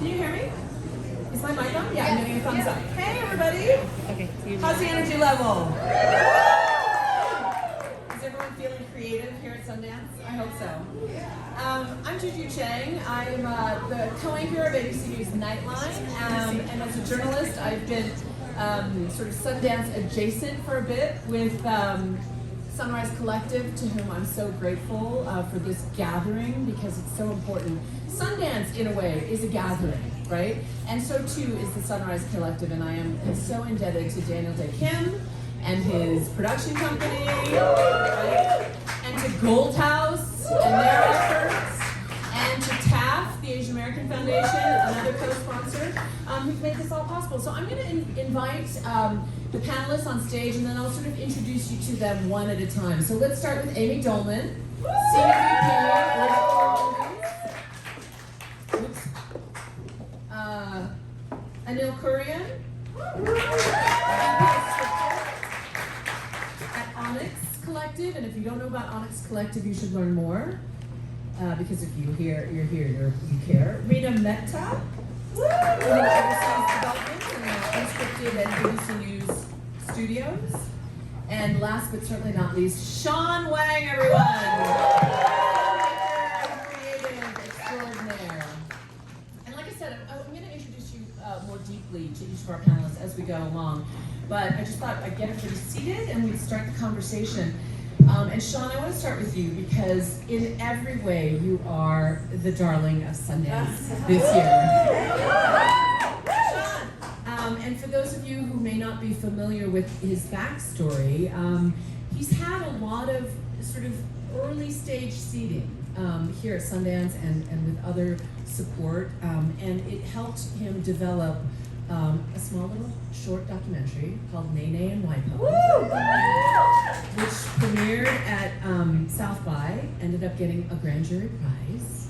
Can you hear me? Is my mic on? Yeah, I'm getting a thumbs up. Hey, everybody. Okay. How's the energy level? Is everyone feeling creative here at Sundance? I hope so. I'm Juju Chang. I'm the co-anchor of ABC's Nightline, and as a journalist, I've been sort of Sundance adjacent for a bit with Onyx Collective, to whom I'm so grateful for this gathering because it's so important. Sundance, in a way, is a gathering, right? And so too is the Onyx Collective, and I am so indebted to Daniel Day Kim and his production company, right? And to Gold House and their efforts, and to TAF, the Asian American Foundation, another co-sponsor, who've made this all possible. So I'm going to invite the panelists on stage, and then I'll sort of introduce you to them one at a time. So let's start with Amee Dolleman, Senior VP, Anil Kurian, at Onyx Collective, and if you don't know about Onyx Collective, you should learn more, because if you're here, you care. Reena Mehta, in overseas development and unscripted and ABC News Studios, and last but certainly not least, Sean Wang, everyone. Creative extraordinaire. And like I said, I'm going to introduce you more deeply to each of our panelists as we go along. But I just thought I'd get everybody seated and we'd start the conversation. And Sean, I want to start with you because in every way you are the darling of Sundance this year. Sean, and for those of you who may not be familiar with his backstory, he's had a lot of sort of early stage seeding here at Sundance and with other support, and it helped him develop a small little short documentary called Nene and Waipo, which premiered at South by, ended up getting a grand jury prize,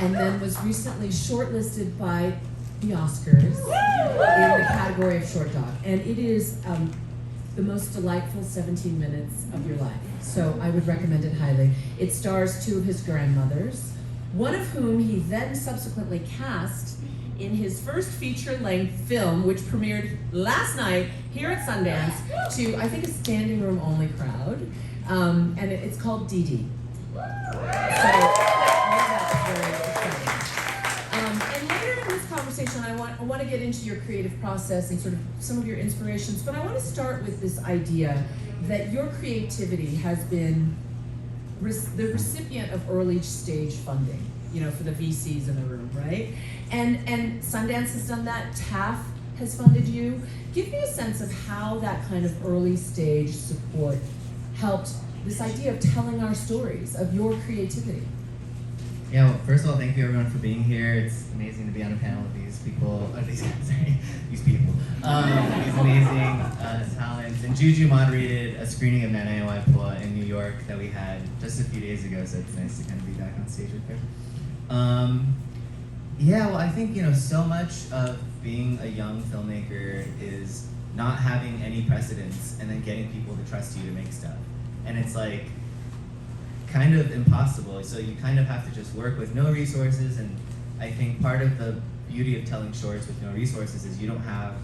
and then was recently shortlisted by the Oscars in the category of short doc. And it is the most delightful 17 minutes of your life. So I would recommend it highly. It stars two of his grandmothers, one of whom he then subsequently cast in his first feature-length film, which premiered last night here at Sundance to, I think, a standing room only crowd. And it's called Didi. So, that's very exciting. And later in this conversation, I want to get into your creative process and sort of some of your inspirations, but I want to start with this idea that your creativity has been the recipient of early stage funding, for the VCs in the room, right? And Sundance has done that, TAF has funded you. Give me a sense of how that kind of early stage support helped this idea of telling our stories, of your creativity. Yeah, well, first of all, thank you everyone for being here. It's amazing to be on a panel with these people, these amazing talents. And Juju moderated a screening of Nene and Waipo in New York that we had just a few days ago, so it's nice to kind of be back on stage with her. Yeah, well, I think, so much of being a young filmmaker is not having any precedence and then getting people to trust you to make stuff. And it's like, kind of impossible. So you kind of have to just work with no resources, and I think part of the beauty of telling shorts with no resources is you don't have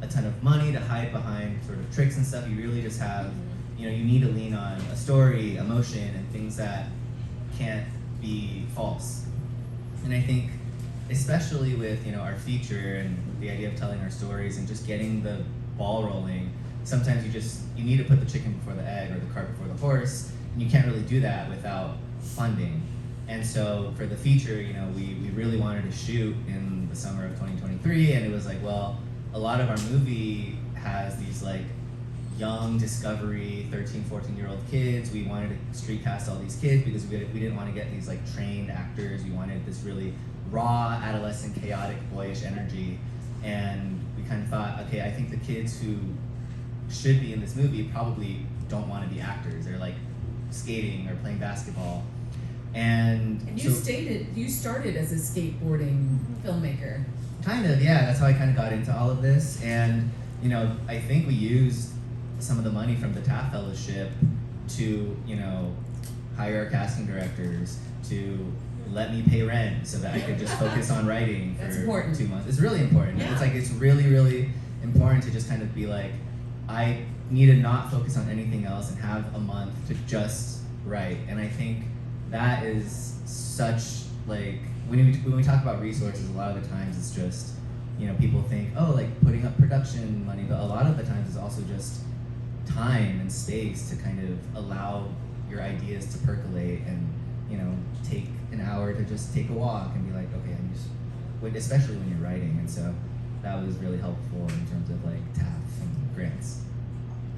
a ton of money to hide behind sort of tricks and stuff. You really just have, you need to lean on a story, emotion, and things that can't be false. And I think, especially with our feature and the idea of telling our stories and just getting the ball rolling, sometimes you need to put the chicken before the egg or the cart before the horse, and you can't really do that without funding. And so for the feature, we really wanted to shoot in the summer of 2023, and it was like, well, a lot of our movie has these like young discovery 13, 14-year-old kids. We wanted to street cast all these kids because we didn't want to get these like trained actors. We wanted this really raw, adolescent, chaotic, boyish energy. And we kind of thought, okay, I think the kids who should be in this movie probably don't want to be actors. They're like skating or playing basketball. And you started as a skateboarding filmmaker. Kind of, yeah. That's how I kind of got into all of this. And I think we used some of the money from the TAF Fellowship to, hire casting directors, to let me pay rent so that I could just focus on writing That's for important. 2 months. It's really important. Yeah. It's like, it's really, really important to just kind of be like, I need to not focus on anything else and have a month to just write. And I think that is such, like, when we talk about resources, a lot of the times it's just, you know, people think, oh, like putting up production money, but a lot of the times it's also just time and space to kind of allow your ideas to percolate and, you know, take an hour to just take a walk and be like, okay, I'm just, especially when you're writing. And so that was really helpful in terms of like TAF and grants.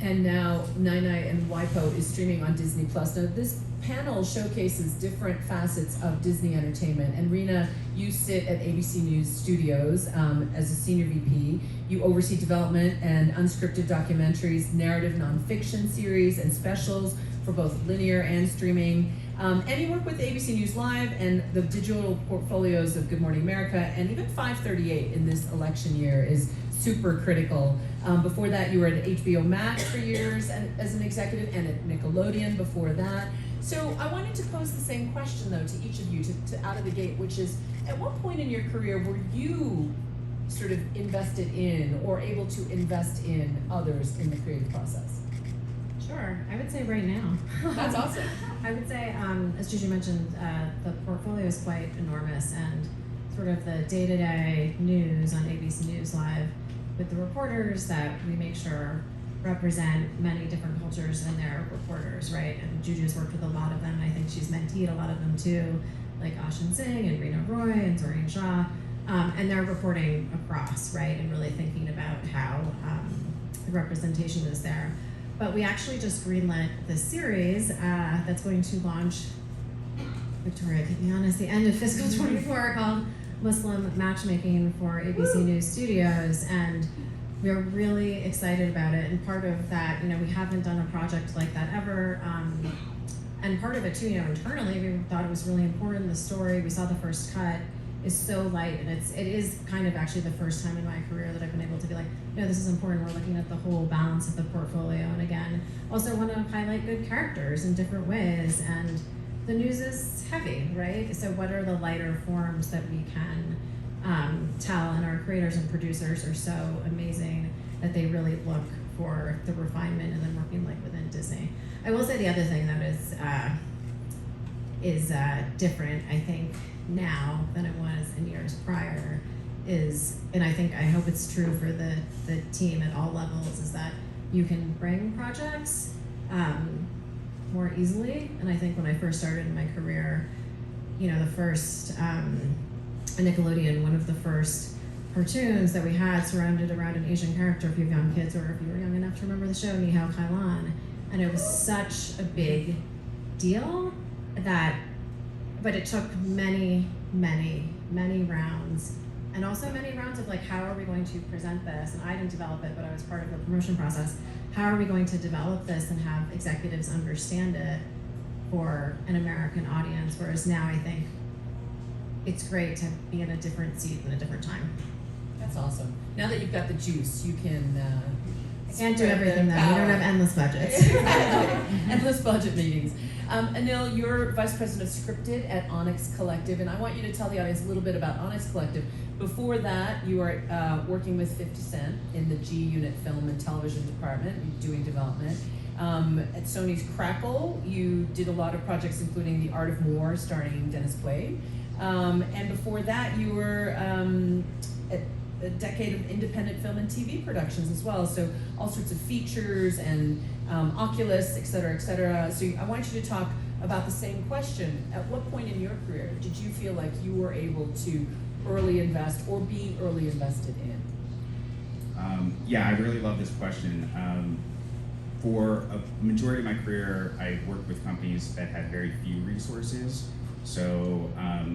And now Nine and WIPO is streaming on Disney Plus. Now this panel showcases different facets of Disney entertainment. And Reena, you sit at ABC News Studios as a senior VP. You oversee development and unscripted documentaries, narrative nonfiction series, and specials for both linear and streaming. And you work with ABC News Live and the digital portfolios of Good Morning America, and even 538 in this election year is super critical. Before that, you were at HBO Max for years and, as an executive, and at Nickelodeon before that. So I wanted to pose the same question, though, to each of you, to out of the gate, which is, at what point in your career were you sort of invested in or able to invest in others in the creative process? Sure, I would say right now. That's awesome. I would say, as Juju mentioned, the portfolio is quite enormous, and sort of the day-to-day news on ABC News Live with the reporters that we make sure represent many different cultures in their reporters, right? And Juju's worked with a lot of them, and I think she's menteed a lot of them too, like Ashin Singh and Reena Roy and Zoreen Shah, and they're reporting across, right? And really thinking about how the representation is there. But we actually just greenlit this series that's going to launch, Victoria, keep me honest, the end of fiscal 24, called Muslim Matchmaking for ABC News Studios, and we're really excited about it. And part of that, you know, we haven't done a project like that ever, and part of it too, you know, internally, we thought it was really important. The story, we saw the first cut, is so light, and it is kind of actually the first time in my career that I've been able to be like, no, this is important. We're looking at the whole balance of the portfolio, and again, also want to highlight good characters in different ways. And the news is heavy, right? So what are the lighter forms that we can tell? And our creators and producers are so amazing that they really look for the refinement and then working like within Disney. I will say the other thing that is different, I think, now than it was in years prior is, and I hope it's true for the team at all levels, is that you can bring projects more easily. And I think when I first started in my career, you know, the first Nickelodeon, one of the first cartoons that we had surrounded around an Asian character, if you have young kids or if you were young enough to remember the show, Nihao Kailan, and it was such a big deal that, but it took many rounds, and also many rounds of like, how are we going to present this? And I didn't develop it, but I was part of the promotion process. How are we going to develop this and have executives understand it for an American audience? Whereas now I think it's great to be in a different seat and a different time. That's awesome. Now that you've got the juice, you can I can't do everything though. We don't have endless budgets. Endless budget meetings. Anil, you're Vice President of Scripted at Onyx Collective, and I want you to tell the audience a little bit about Onyx Collective. Before that, you were working with 50 Cent in the G Unit Film and Television Department, doing development. At Sony's Crackle, you did a lot of projects, including The Art of War, starring Dennis Quaid. And before that, you were at a decade of independent film and TV productions as well. So all sorts of features and Oculus, et cetera, et cetera. So I want you to talk about the same question. At what point in your career did you feel like you were able to early invest or be early invested in? Yeah, I really love this question. For a majority of my career, I worked with companies that had very few resources. So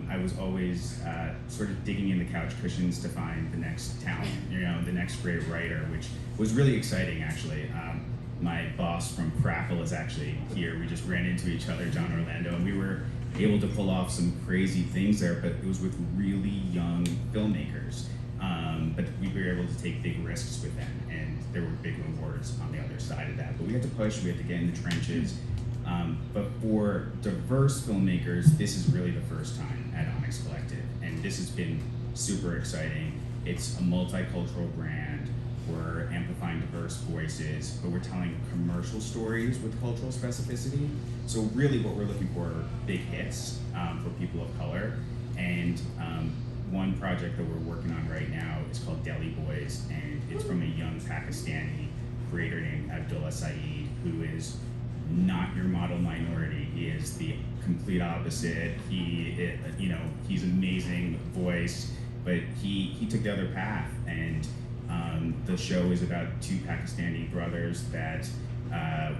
I was always sort of digging in the couch cushions to find the next talent, you know, the next great writer, which was really exciting, actually. My boss from Crackle is actually here. We just ran into each other, John Orlando, and we were able to pull off some crazy things there, but it was with really young filmmakers. But we were able to take big risks with them, and there were big rewards on the other side of that. But we had to push, we had to get in the trenches, But for diverse filmmakers, this is really the first time at Onyx Collective, and this has been super exciting. It's a multicultural brand. We're amplifying diverse voices, but we're telling commercial stories with cultural specificity. So really what we're looking for are big hits for people of color. And one project that we're working on right now is called Delhi Boys, and it's from a young Pakistani creator named Abdullah Saeed, who is not your model minority. He is the complete opposite. He's amazing voice, but he took the other path. And the show is about two Pakistani brothers that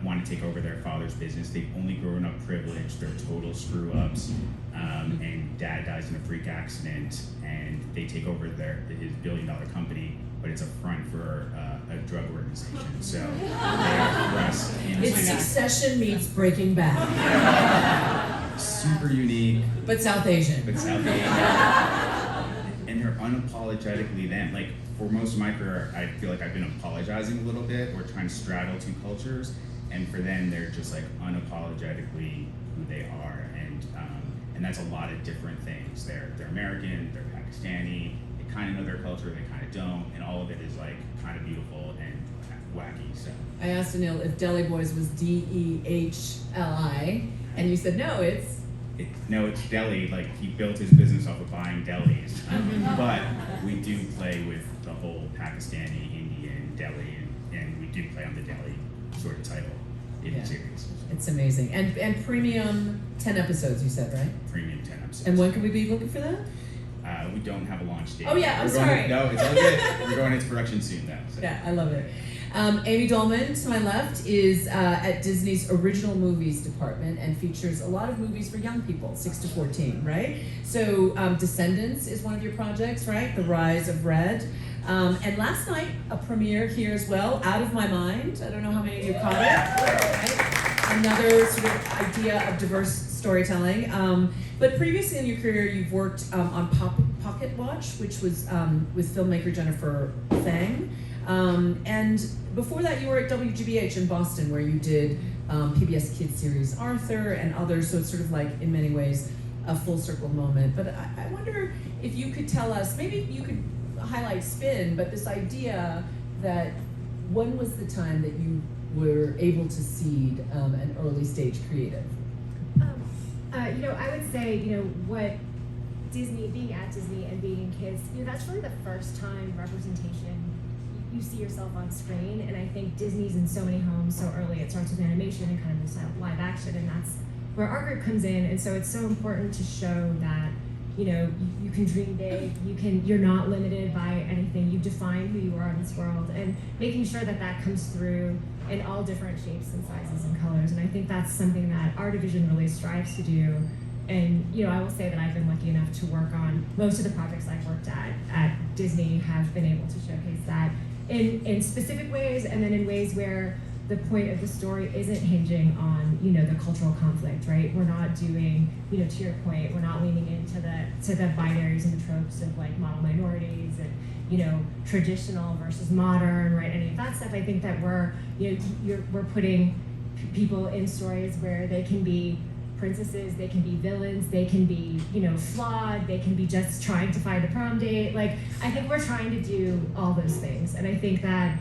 want to take over their father's business. They've only grown up privileged. They're total screw-ups. And dad dies in a freak accident, and they take over his billion-dollar company, but it's a front for a drug organization. So they're thrust into It's Succession meets Breaking Bad, super unique, but South Asian. but South Asian. And they're unapologetically them. Like, for most of my career, I feel like I've been apologizing a little bit or trying to straddle two cultures, and for them, they're just like unapologetically who they are. And that's a lot of different things. They're American, they're Pakistani, they kind of know their culture, they kind of don't, and all of it is like kind of beautiful and wacky. So I asked Anil if Delhi Boys was DEHLI, and you said no, it's it's Delhi. Like, he built his business off of buying delis, but we do play with the whole Pakistani, Indian, Delhi, and we do play on the Delhi sort of title in the series. It's amazing. And premium 10 episodes, you said, right? Premium 10 episodes. And when can we be looking for that? We don't have a launch date. Oh yeah, I'm sorry. No, it's all good. We're going into production soon, though. So. Yeah, I love it. Amee Dolleman, to my left, is at Disney's original movies department and features a lot of movies for young people, 6 to 14, right? So Descendants is one of your projects, right? The Rise of Red. And last night, a premiere here as well, Out of My Mind. I don't know how many of you caught it, right? Another sort of idea of diverse storytelling. But previously in your career, you've worked on Pocket Watch, which was with filmmaker Jennifer Fang. And before that, you were at WGBH in Boston, where you did PBS Kids series Arthur and others. So it's sort of like, in many ways, a full circle moment. But I wonder if you could tell us, maybe you could highlight Spin, but this idea that when was the time that you were able to seed an early stage creative? I would say, what Disney, being at Disney and being in kids, that's really the first time representation, you see yourself on screen. And I think Disney's in so many homes so early. It starts with animation and kind of this live action, and that's where our group comes in. And so it's so important to show that, you can dream big, you're not limited by anything, you define who you are in this world, and making sure that that comes through in all different shapes and sizes and colors. And I think that's something that our division really strives to do. And I will say that I've been lucky enough to work on most of the projects I've worked at Disney have been able to showcase that in specific ways, and then in ways where the point of the story isn't hinging on, the cultural conflict, right? We're not doing, to your point, we're not leaning into the binaries and the tropes of like model minorities and, traditional versus modern, right? Any of that stuff. I think that we're putting people in stories where they can be princesses, they can be villains, they can be, flawed, they can be just trying to find a prom date. Like, I think we're trying to do all those things. And I think that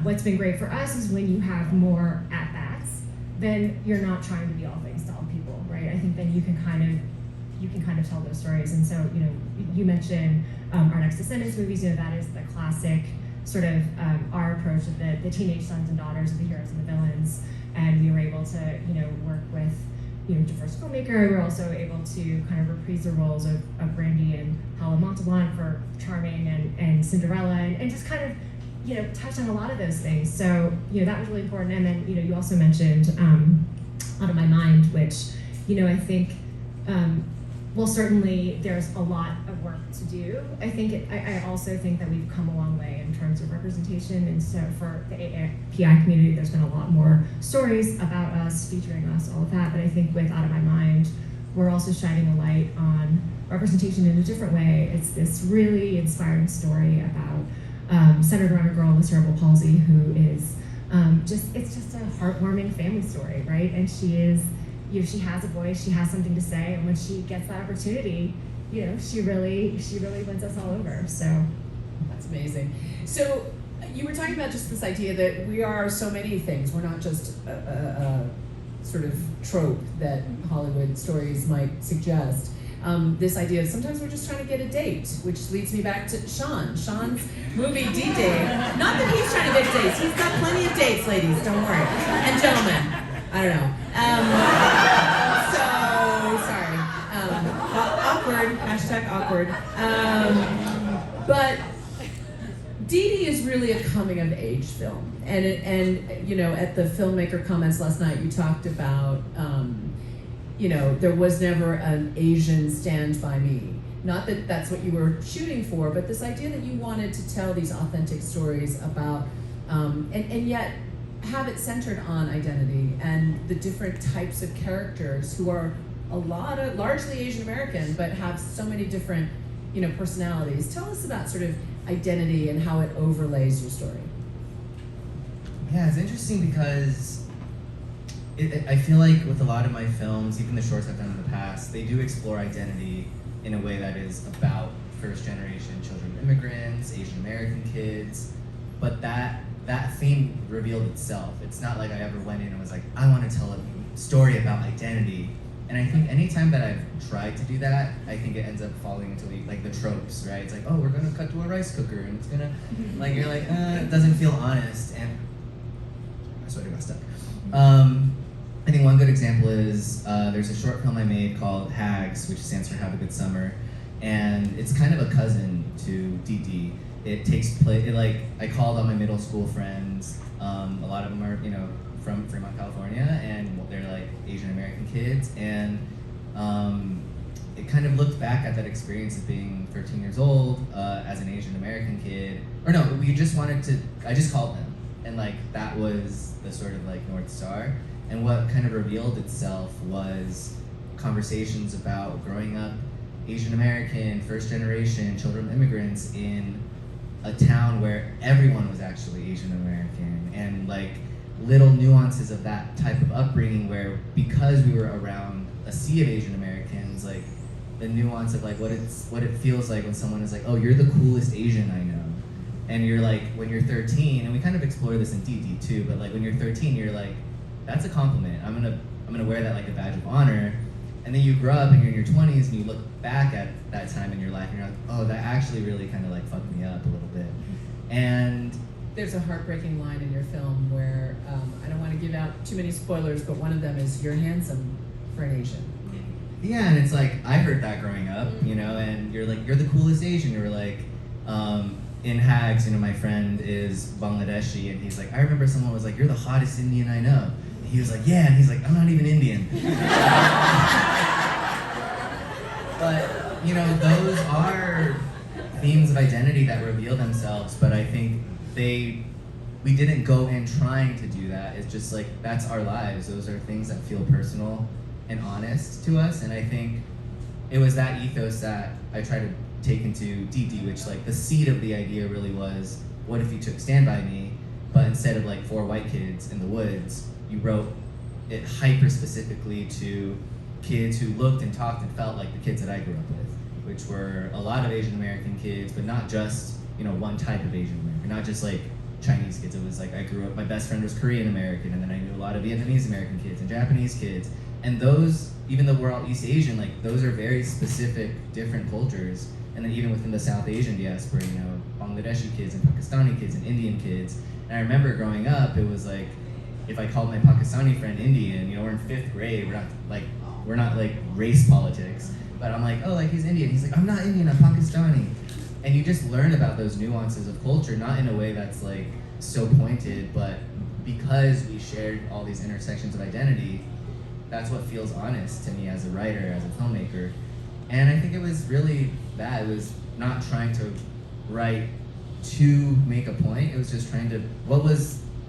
what's been great for us is when you have more at-bats, then you're not trying to be all things to all people, right? I think then you can kind of tell those stories. And so, you mentioned our next Descendants movies, that is the classic sort of our approach of the teenage sons and daughters of the heroes and the villains. And we were able to, work with, diverse filmmaker. We were also able to kind of reprise the roles of Brandy and Hala Montalban for Charming and Cinderella, and just kind of, touch on a lot of those things. So, that was really important. And then, you also mentioned Out of My Mind, which, I think, well, certainly there's a lot of work to do. I also think that we've come a long way in terms of representation. And so for the PI community, there's been a lot more stories about us, featuring us, all of that. But I think with Out of My Mind, we're also shining a light on representation in a different way. It's this really inspiring story about centered around a girl with cerebral palsy who is It's just a heartwarming family story, right? And she is, she has a voice, she has something to say, and when she gets that opportunity, she really wins us all over. So that's amazing. So you were talking about just this idea that we are so many things. We're not just a sort of trope that Hollywood stories might suggest. This idea of sometimes we're just trying to get a date, which leads me back to Sean. Sean's movie D-Day. Not that he's trying to get dates. He's got plenty of dates, ladies. Don't worry. And gentlemen. I don't know. So sorry. Awkward. Hashtag awkward. But Didi is really a coming of age film, and at the filmmaker comments last night, you talked about there was never an Asian Stand By Me. Not that that's what you were shooting for, but this idea that you wanted to tell these authentic stories about, and yet have it centered on identity and the different types of characters who are largely Asian American, but have so many different, personalities. Tell us about sort of identity and how it overlays your story. Yeah, it's interesting because I feel like with a lot of my films, even the shorts I've done in the past, they do explore identity in a way that is about first-generation children of immigrants, Asian American kids, but that theme revealed itself. It's not like I ever went in and was like, I want to tell a story about identity. And I think anytime that I've tried to do that, I think it ends up falling into the tropes, right? It's like, oh, we're gonna cut to a rice cooker, and it's gonna, you're like, it doesn't feel honest, and I sort of got stuck. I think one good example is there's a short film I made called HAGS, which stands for Have a Good Summer, and it's kind of a cousin to Didi. It takes place, I called all my middle school friends, a lot of them are, from Fremont, California, and they're Asian American kids, and it kind of looked back at that experience of being 13 years old as an Asian American kid, or no, I just called them, and that was the sort of North Star, and what kind of revealed itself was conversations about growing up Asian American, first generation, children of immigrants in a town where everyone was actually Asian American, and little nuances of that type of upbringing where, because we were around a sea of Asian Americans, the nuance of what it feels like when someone is oh, you're the coolest Asian I know, and you're when you're 13, and we kind of explore this in Didi too, but when you're 13, you're that's a compliment. I'm gonna wear that like a badge of honor, and then you grow up and you're in your 20s and you look back at that time in your life and you're oh, that actually really kind of fucked me up a little bit, and. There's a heartbreaking line in your film where, I don't want to give out too many spoilers, but one of them is, you're handsome for an Asian. Yeah, and it's I heard that growing up, and you're you're the coolest Asian. You're in HAGS, my friend is Bangladeshi, and he's I remember someone was you're the hottest Indian I know. And he was yeah, and he's I'm not even Indian. But, those are themes of identity that reveal themselves, but I think we didn't go in trying to do that. It's just that's our lives. Those are things that feel personal and honest to us, and I think it was that ethos that I tried to take into Didi, which the seed of the idea really was, what if you took Stand By Me, but instead of 4 white kids in the woods, you wrote it hyper specifically to kids who looked and talked and felt like the kids that I grew up with, which were a lot of Asian American kids, but not just one type of Asian American, not just Chinese kids. It was I grew up, my best friend was Korean American, and then I knew a lot of Vietnamese American kids and Japanese kids, and those, even though we're all East Asian, those are very specific, different cultures, and then even within the South Asian diaspora, Bangladeshi kids and Pakistani kids and Indian kids, and I remember growing up, it was if I called my Pakistani friend Indian, we're in 5th grade, we're not race politics, but I'm oh, he's Indian, he's I'm not Indian, I'm Pakistani. And you just learn about those nuances of culture, not in a way that's so pointed, but because we shared all these intersections of identity, that's what feels honest to me as a writer, as a filmmaker. And I think it was really that. It was not trying to write to make a point, it was just trying to,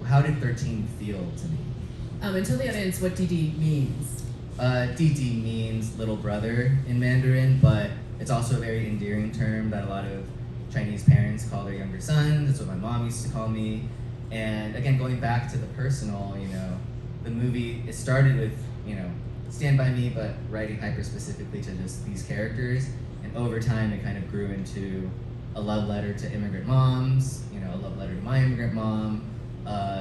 how did 13 feel to me? And tell the audience what Didi means. Didi means little brother in Mandarin, but it's also a very endearing term that a lot of Chinese parents call their younger son. That's what my mom used to call me. And again, going back to the personal, the movie, it started with, Stand By Me, but writing hyper specifically to just these characters. And over time, it kind of grew into a love letter to immigrant moms, a love letter to my immigrant mom,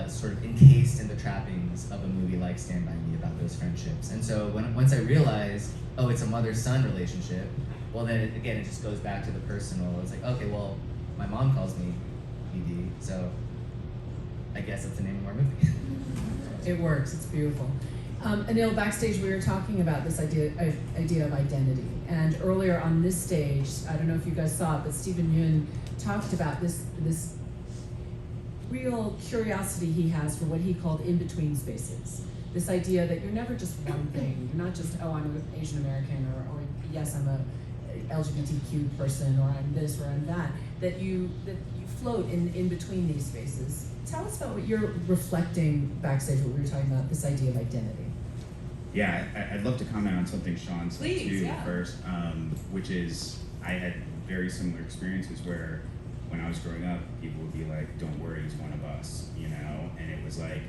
sort of encased in the trappings of a movie like Stand By Me about those friendships. And so once I realized, oh, it's a mother-son relationship, well then, it just goes back to the personal. It's like, okay, well, my mom calls me Didi, so I guess that's the name of our movie. It works. It's beautiful. Anil, backstage we were talking about this idea of identity, and earlier on this stage, I don't know if you guys saw it, but Stephen Yun talked about this real curiosity he has for what he called in-between spaces. This idea that you're never just one thing. You're not just, oh, I'm an Asian American, or yes, I'm a LGBTQ person, or I'm this, or I'm that. That you float in between these spaces. Tell us about what you're reflecting backstage, what we were talking about, this idea of identity. Yeah, I'd love to comment on something Sean said Please, too yeah. first, which is I had very similar experiences where when I was growing up, people would be like, don't worry, he's one of us, and it was like,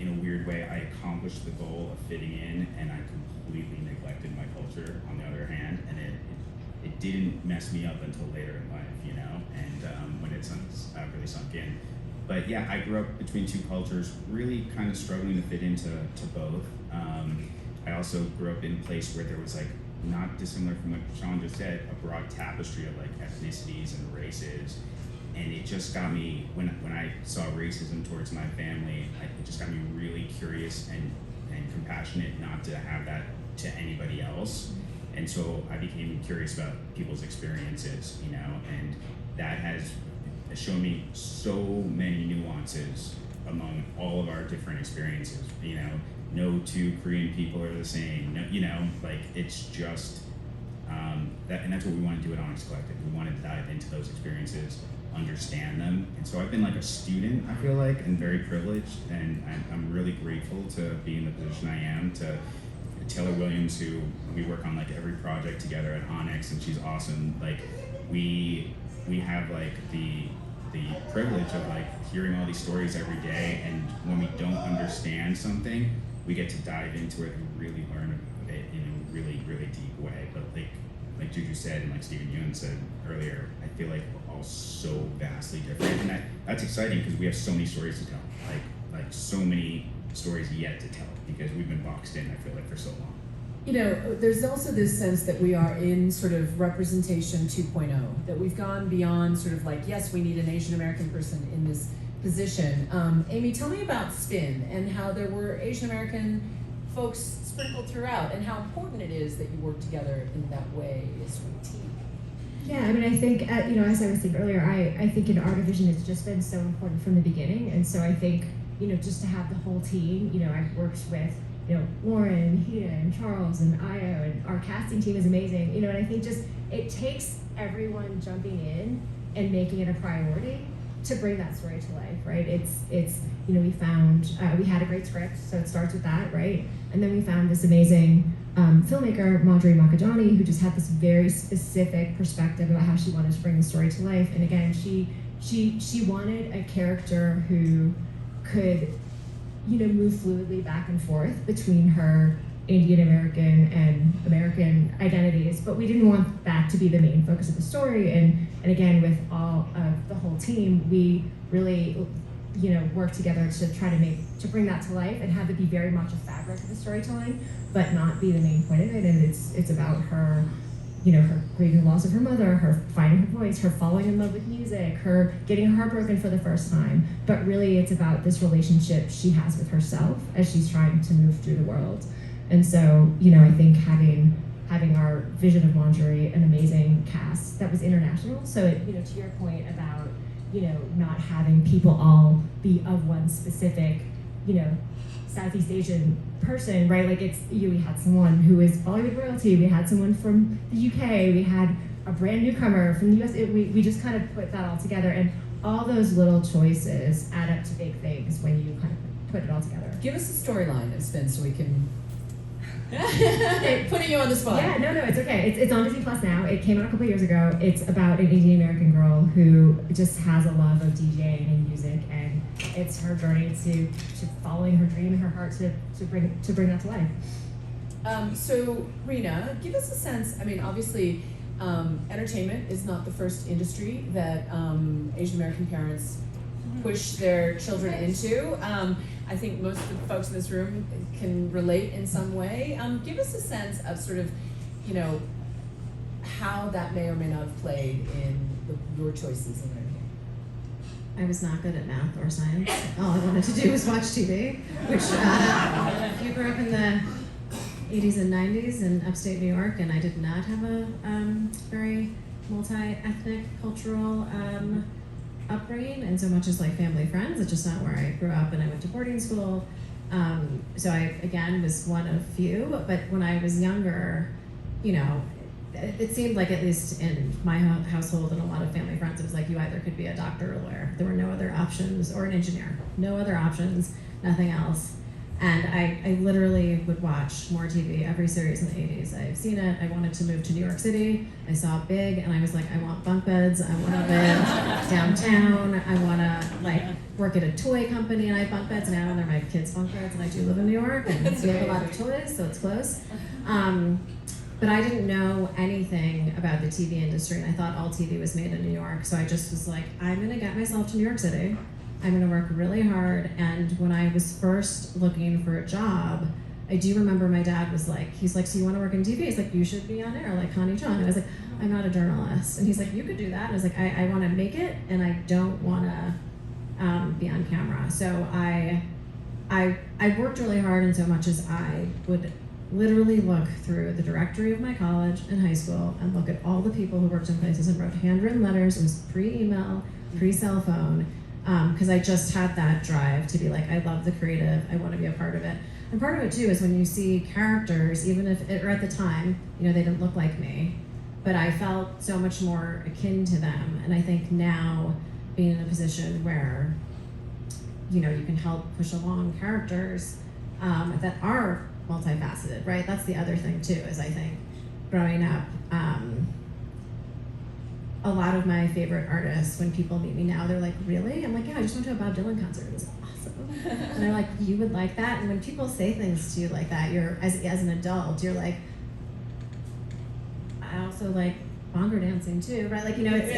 in a weird way, I accomplished the goal of fitting in, and I completely neglected my culture on the other hand, and it didn't mess me up until later in life, and when it really sunk in. But yeah, I grew up between two cultures, really kind of struggling to fit into both. I also grew up in a place where there was like, not dissimilar from what Sean just said, a broad tapestry of like ethnicities and races. And it just got me, when I saw racism towards my family, it just got me really curious and compassionate not to have that to anybody else. And so I became curious about people's experiences, and that has shown me so many nuances among all of our different experiences. No two Korean people are the same. It's just that, and that's what we want to do at Onyx Collective. We want to dive into those experiences, understand them, and so I've been like a student, I feel like, and very privileged, and I'm really grateful to be in the position I am. To Taylor Williams, who we work on like every project together at Onyx, and she's awesome. Like we have like the privilege of like hearing all these stories every day, and when we don't understand something, we get to dive into it and really learn about it in a really, really deep way. But like Juju said, and like Stephen Yun said earlier, I feel like we're all so vastly different, and that's exciting because we have so many stories to tell, like so many stories yet to tell, because we've been boxed in, I feel like, for so long. There's also this sense that we are in sort of representation 2.0, that we've gone beyond sort of like, yes, we need an Asian American person in this position. Amy, tell me about Spin and how there were Asian American folks sprinkled throughout, and how important it is that you work together in that way as a team. Yeah, I mean, I think, as I was saying earlier, I think in our division it's just been so important from the beginning, and so I think, just to have the whole team, I've worked with, Lauren, Hida, and Charles, and Io, and our casting team is amazing, and I think just, it takes everyone jumping in and making it a priority to bring that story to life, right? It's we found, we had a great script, so it starts with that, right? And then we found this amazing filmmaker, Madhuri Makajani, who just had this very specific perspective about how she wanted to bring the story to life. And again, she wanted a character who could, move fluidly back and forth between her Indian American and American identities, but we didn't want that to be the main focus of the story. And again, with all of the whole team, we really, work together to try to bring that to life and have it be very much a fabric of the storytelling, but not be the main point of it. And it's about her, her grieving the loss of her mother, her finding her voice, her falling in love with music, her getting heartbroken for the first time. But really, it's about this relationship she has with herself as she's trying to move through the world. And so, I think having our vision of Lingerie, an amazing cast that was international. So, to your point about, not having people all be of one specific, Southeast Asian person, right? Like we had someone who is Bollywood royalty, we had someone from the UK, we had a brand newcomer from the US. We just kind of put that all together, and all those little choices add up to big things when you kind of put it all together. Give us a storyline of Spin so we can... Putting you on the spot. Yeah, no, it's okay. It's on Disney Plus now. It came out a couple years ago. It's about an Indian American girl who who just has a love of DJing and music, and it's her journey to following her dream in her heart to bring that to life. So Reena, give us a sense. I mean, obviously, entertainment is not the first industry that Asian American parents push their children into. I think most of the folks in this room can relate in some way. Give us a sense of sort of, you know, how that may or may not have played in your choices in learning. I was not good at math or science. All I wanted to do was watch TV, which if you grew up in the 80s and 90s in upstate New York, and I did not have a very multi-ethnic cultural upbringing, and so much as like family friends, it's just not where I grew up, and I went to boarding school. So I, again, was one of few, but when I was younger, you know, it seemed like, at least in my household and a lot of family friends, it was like you either could be a doctor or a lawyer. There were no other options, or an engineer. No other options, nothing else. And I literally would watch more TV, every series in the 80s. I've seen it. I wanted to move to New York City. I saw Big, and I was like, I want bunk beds. I want to live downtown. I want to like work at a toy company, and I have bunk beds now, and they're my kids' bunk beds, and I do live in New York, and we have a lot of toys, so it's close. But I didn't know anything about the TV industry, and I thought all TV was made in New York. So I just was like, I'm gonna get myself to New York City. I'm gonna work really hard. And when I was first looking for a job, I do remember my dad was like, he's like, so you wanna work in TV? He's like, you should be on air like Connie Chung. And I was like, I'm not a journalist. And he's like, you could do that. And I was like, I wanna make it, and I don't wanna be on camera. So I worked really hard, in so much as I would literally look through the directory of my college and high school and look at all the people who worked in places and wrote handwritten letters. It was pre-email, pre-cell phone, because I just had that drive to be like, I love the creative, I want to be a part of it. And part of it too is when you see characters, even if, or at the time, you know, they didn't look like me, but I felt so much more akin to them. And I think now, being in a position where, you know, you can help push along characters that are multifaceted, right? That's the other thing too, is I think growing up, a lot of my favorite artists, when people meet me now, they're like, really? I'm like, yeah, I just went to a Bob Dylan concert, it was awesome. And they're like, you would like that? And when people say things to you like that, you're, as an adult, you're like, I also like bongo dancing too, right? Like, you know, it's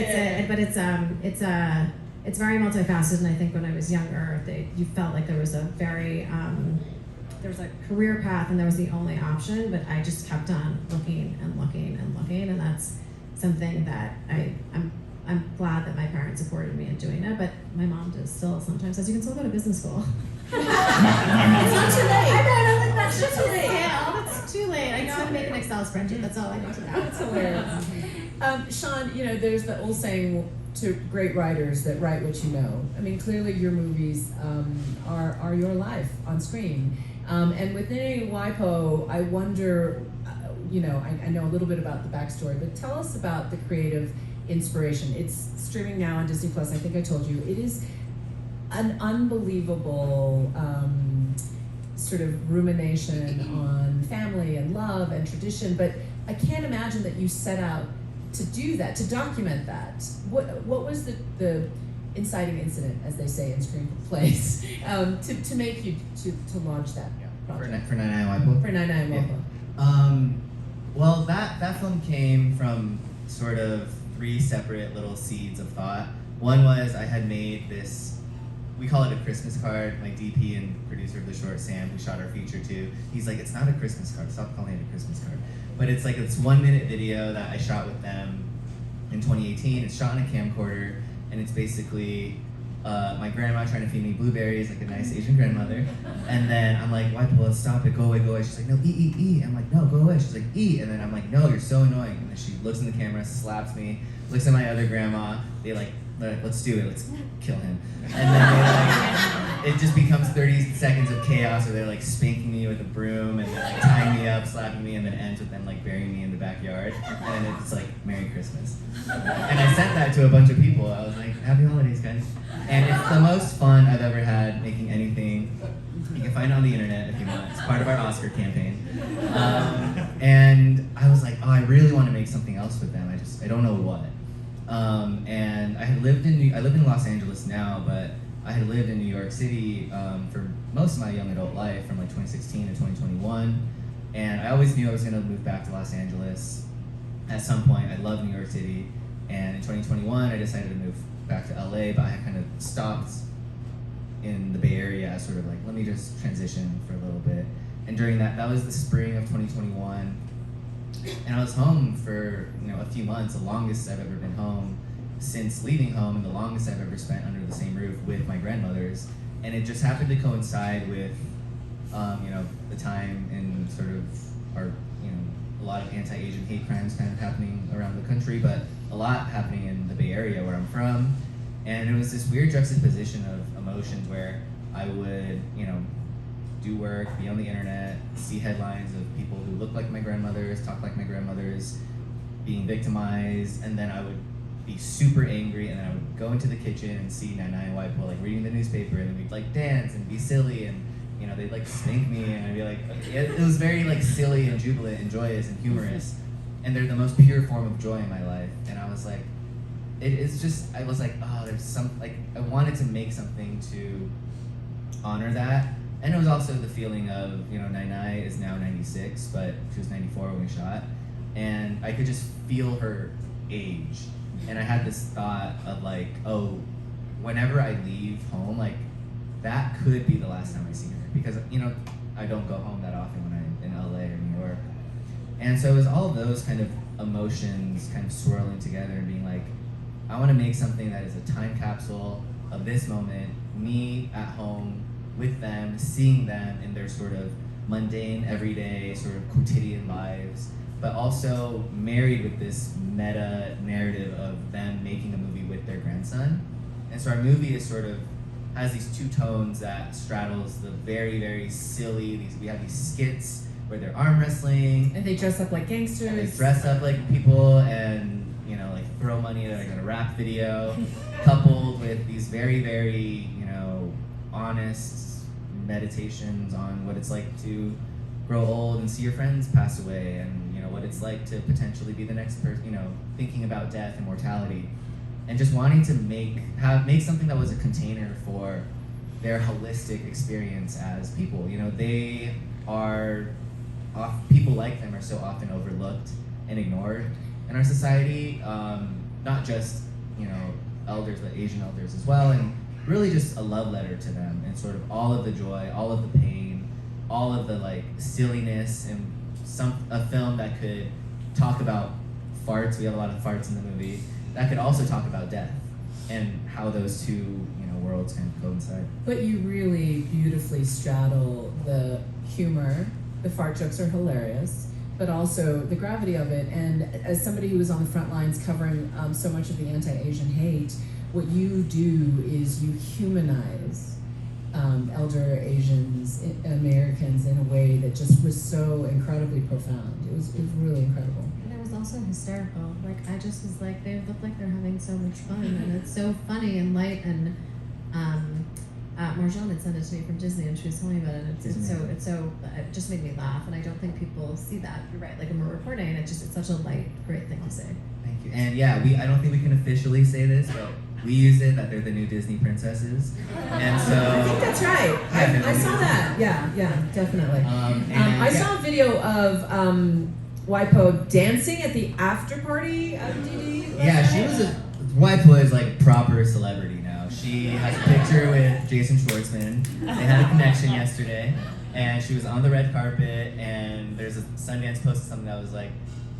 very multifaceted. And I think when I was younger, you felt like there was a very, there was a career path, and there was the only option, but I just kept on looking and looking and looking, and that's something that I'm glad that my parents supported me in doing it, but my mom does still sometimes says, you can still go to business school. My mom It's not too late. I don't think that's too late. Yeah, it's too late. I know how to make an Excel spreadsheet, that's all I need to know. That's hilarious. Sean, you know, there's the old saying to great writers that write what you know. I mean, clearly your movies are your life on screen. And within WIPO, I wonder, you know, I know a little bit about the backstory, but tell us about the creative inspiration. It's streaming now on Disney Plus. I think I told you. It is an unbelievable sort of rumination on family and love and tradition, but I can't imagine that you set out to do that, to document that. What was the inciting incident, as they say in screenplays, to make you to launch that project? For 99 WIPO? For 99 WIPO. Well, that film came from sort of 3 separate little seeds of thought. One was I had made this, we call it a Christmas card. My DP and producer of the short, Sam, who shot our feature too, he's like, it's not a Christmas card, stop calling it a Christmas card. But it's like this 1-minute video that I shot with them in 2018. It's shot on a camcorder, and it's basically my grandma trying to feed me blueberries like a nice Asian grandmother. And then I'm like, why, let's stop it, go away, go away. She's like, no, eat. I'm like, no, go away. She's like, eat. And then I'm like, no, you're so annoying. And then she looks in the camera, slaps me, looks at my other grandma. They like, let's do it, let's kill him. And then they like, it just becomes 30 seconds of chaos where they're like spanking me with a broom and they're like tying me up, slapping me, and then ends with them like burying me in the backyard. And then it's like, Merry Christmas. And I sent that to a bunch of people. I was like, Happy Holidays, guys. And it's the most fun I've ever had making anything. You can find it on the internet if you want. It's part of our Oscar campaign. And I was like, oh, I really want to make something else with them. I don't know what. And I lived in Los Angeles now, but I had lived in New York City for most of my young adult life, from like 2016 to 2021. And I always knew I was going to move back to Los Angeles at some point. I love New York City. And in 2021, I decided to move back to LA, but I had kind of stopped in the Bay Area as sort of like, let me just transition for a little bit. And during that was the spring of 2021. And I was home for a few months, the longest I've ever been home since leaving home, and the longest I've ever spent under the same roof with my grandmothers. And it just happened to coincide with the time in sort of our a lot of anti-Asian hate crimes kind of happening around the country, but a lot happening in the Bay Area where I'm from. And it was this weird juxtaposition of emotions where I would do work, be on the internet, see headlines of people who look like my grandmothers, talk like my grandmothers, being victimized, and then I would be super angry, and then I would go into the kitchen and see Nana and white people like reading the newspaper, and then we'd like dance and be silly, and they'd like spank me, and I'd be like, it was very like silly and jubilant and joyous and humorous, and they're the most pure form of joy in my life. And I was like, I was like, oh, there's some, like, I wanted to make something to honor that. And it was also the feeling of, Nai is now 96, but she was 94 when we shot. And I could just feel her age. And I had this thought of like, oh, whenever I leave home, like, that could be the last time I see her. Because, I don't go home that often when I'm in LA or New York. And so it was all of those kind of emotions kind of swirling together and being like, I want to make something that is a time capsule of this moment, me at home with them, seeing them in their sort of mundane, everyday, sort of quotidian lives, but also married with this meta narrative of them making a movie with their grandson. And so our movie is sort of has these two tones that straddles the very, very silly, we have these skits where they're arm wrestling. And they dress up like gangsters. And they dress up like people and, like throw money at like a rap video, coupled with these very, very, honest meditations on what it's like to grow old and see your friends pass away, and what it's like to potentially be the next person, thinking about death and mortality, and just wanting to make something that was a container for their holistic experience as people. They are people like them are so often overlooked and ignored in our society, not just elders, but Asian elders as well, and really just a love letter to them, and sort of all of the joy, all of the pain, all of the like silliness, and a film that could talk about farts. We have a lot of farts in the movie that could also talk about death and how those two worlds kind of coincide. But you really beautifully straddle the humor. The fart jokes are hilarious, but also the gravity of it. And as somebody who was on the front lines covering so much of the anti-Asian hate, what you do is you humanize elder Asians, Americans, in a way that just was so incredibly profound. It was really incredible. And it was also hysterical. Like, I just was like, they look like they're having so much fun, and it's so funny and light. And Marjane had sent it to me from Disney, and she was telling me about it. It just made me laugh, and I don't think people see that. You're right. Like, when we're reporting, it's such a light, great thing to say. Thank you. And yeah, I don't think we can officially say this, but we use it that they're the new Disney princesses, and so I think that's right. I saw that. Yeah, definitely. I saw a video of Waipo dancing at the after party of Didi. Yeah, she was Waipo is like proper celebrity now. She has a picture with Jason Schwartzman. They had a connection yesterday, and she was on the red carpet. And there's a Sundance post something that was like,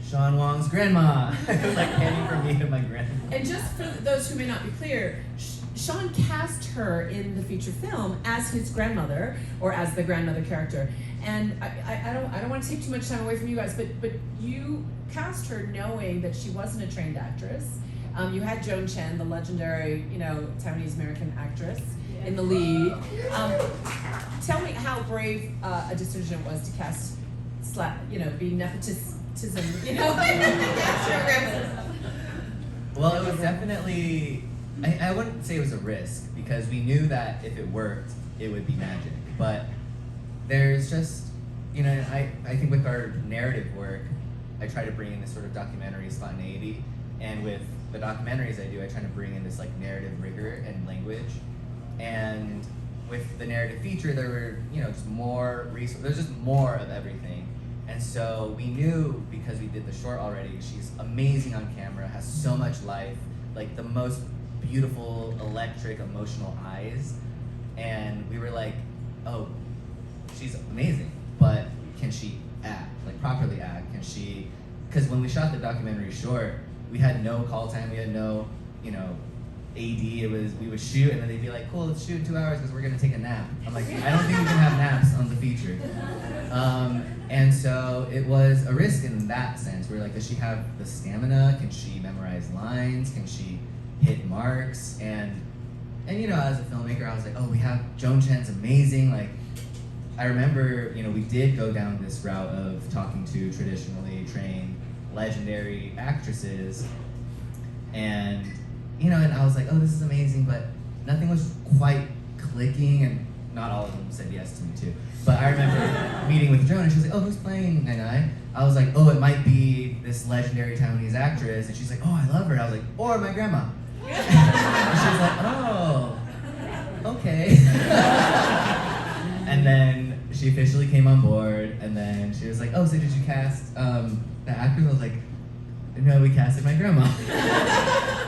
Sean Wang's grandma. It was like Penny for me and my grandma. And just for those who may not be clear, Sean cast her in the feature film as his grandmother, or as the grandmother character. And I don't want to take too much time away from you guys, but you cast her knowing that she wasn't a trained actress. You had Joan Chen, the legendary, Taiwanese American actress, in the lead. Tell me how brave a decision it was to cast, be nepotism, Well, it was definitely, I wouldn't say it was a risk, because we knew that if it worked, it would be magic. But there's just, I think with our narrative work, I try to bring in this sort of documentary spontaneity, and with the documentaries I do, I try to bring in this like narrative rigor and language. And with the narrative feature, there were, just more there's just more of everything. And so we knew, because we did the short already, she's amazing on camera, has so much life, like the most beautiful, electric, emotional eyes. And we were like, oh, she's amazing, but can she act, like properly act? Can she, because when we shot the documentary short, we had no call time, we had no, AD, we would shoot and then they'd be like, cool, let's shoot in 2 hours because we're gonna take a nap. I'm like, I don't think we can have naps on the feature. And so it was a risk in that sense. We were like, does she have the stamina? Can she memorize lines? Can she hit marks? And as a filmmaker, I was like, oh, we have Joan Chen's amazing. Like, I remember, we did go down this route of talking to traditionally trained, legendary actresses, and and I was like, oh, this is amazing, but nothing was quite clicking, and not all of them said yes to me too. But I remember meeting with Joan, and she was like, oh, who's playing Nai? I was like, oh, it might be this legendary Taiwanese actress, and she's like, oh, I love her. I was like, or my grandma. And she was like, oh, okay. And then she officially came on board, and then she was like, oh, so did you cast the actress? I was like, no, we casted my grandma.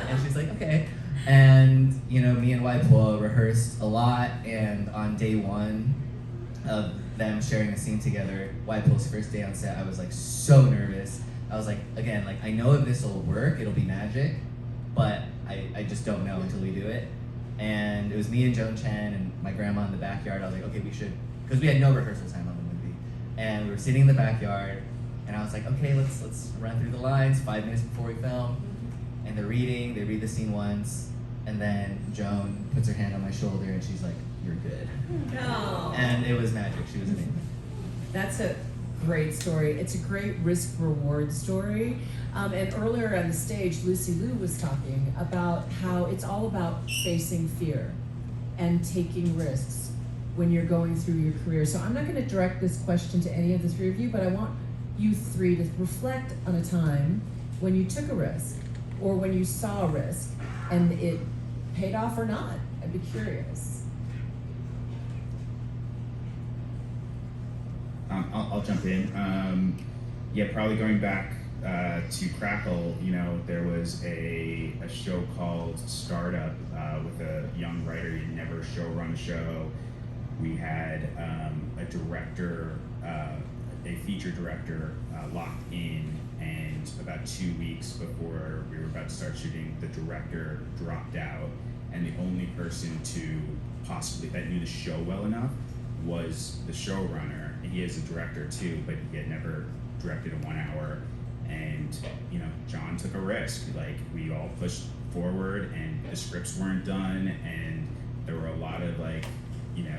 And she's like, okay. And, me and Waipo rehearsed a lot, and on day one of them sharing a scene together, Waipo's first day on set, I was like so nervous. I was like, again, like I know if this will work, it'll be magic, but I just don't know until we do it. And it was me and Joan Chen and my grandma in the backyard. I was like, okay, we should, because we had no rehearsal time on the movie. And we were sitting in the backyard, and I was like, okay, let's run through the lines 5 minutes before we film. And they read the scene once, and then Joan puts her hand on my shoulder and she's like, you're good. No. And it was magic, she was amazing. That's a great story. It's a great risk-reward story. And earlier on the stage, Lucy Liu was talking about how it's all about facing fear and taking risks when you're going through your career. So I'm not going to direct this question to any of the three of you, but I want you three to reflect on a time when you took a risk or when you saw a risk and it paid off or not. I'd be curious. I'll jump in. Probably going back to Crackle, there was a show called Startup with a young writer. You'd never run a show. We had a director, a feature director locked in, and about 2 weeks before we were about to start shooting, the director dropped out, and the only person that knew the show well enough was the showrunner. And he is a director too, but he had never directed a 1 hour. And John took a risk. Like, we all pushed forward, and the scripts weren't done, and there were a lot of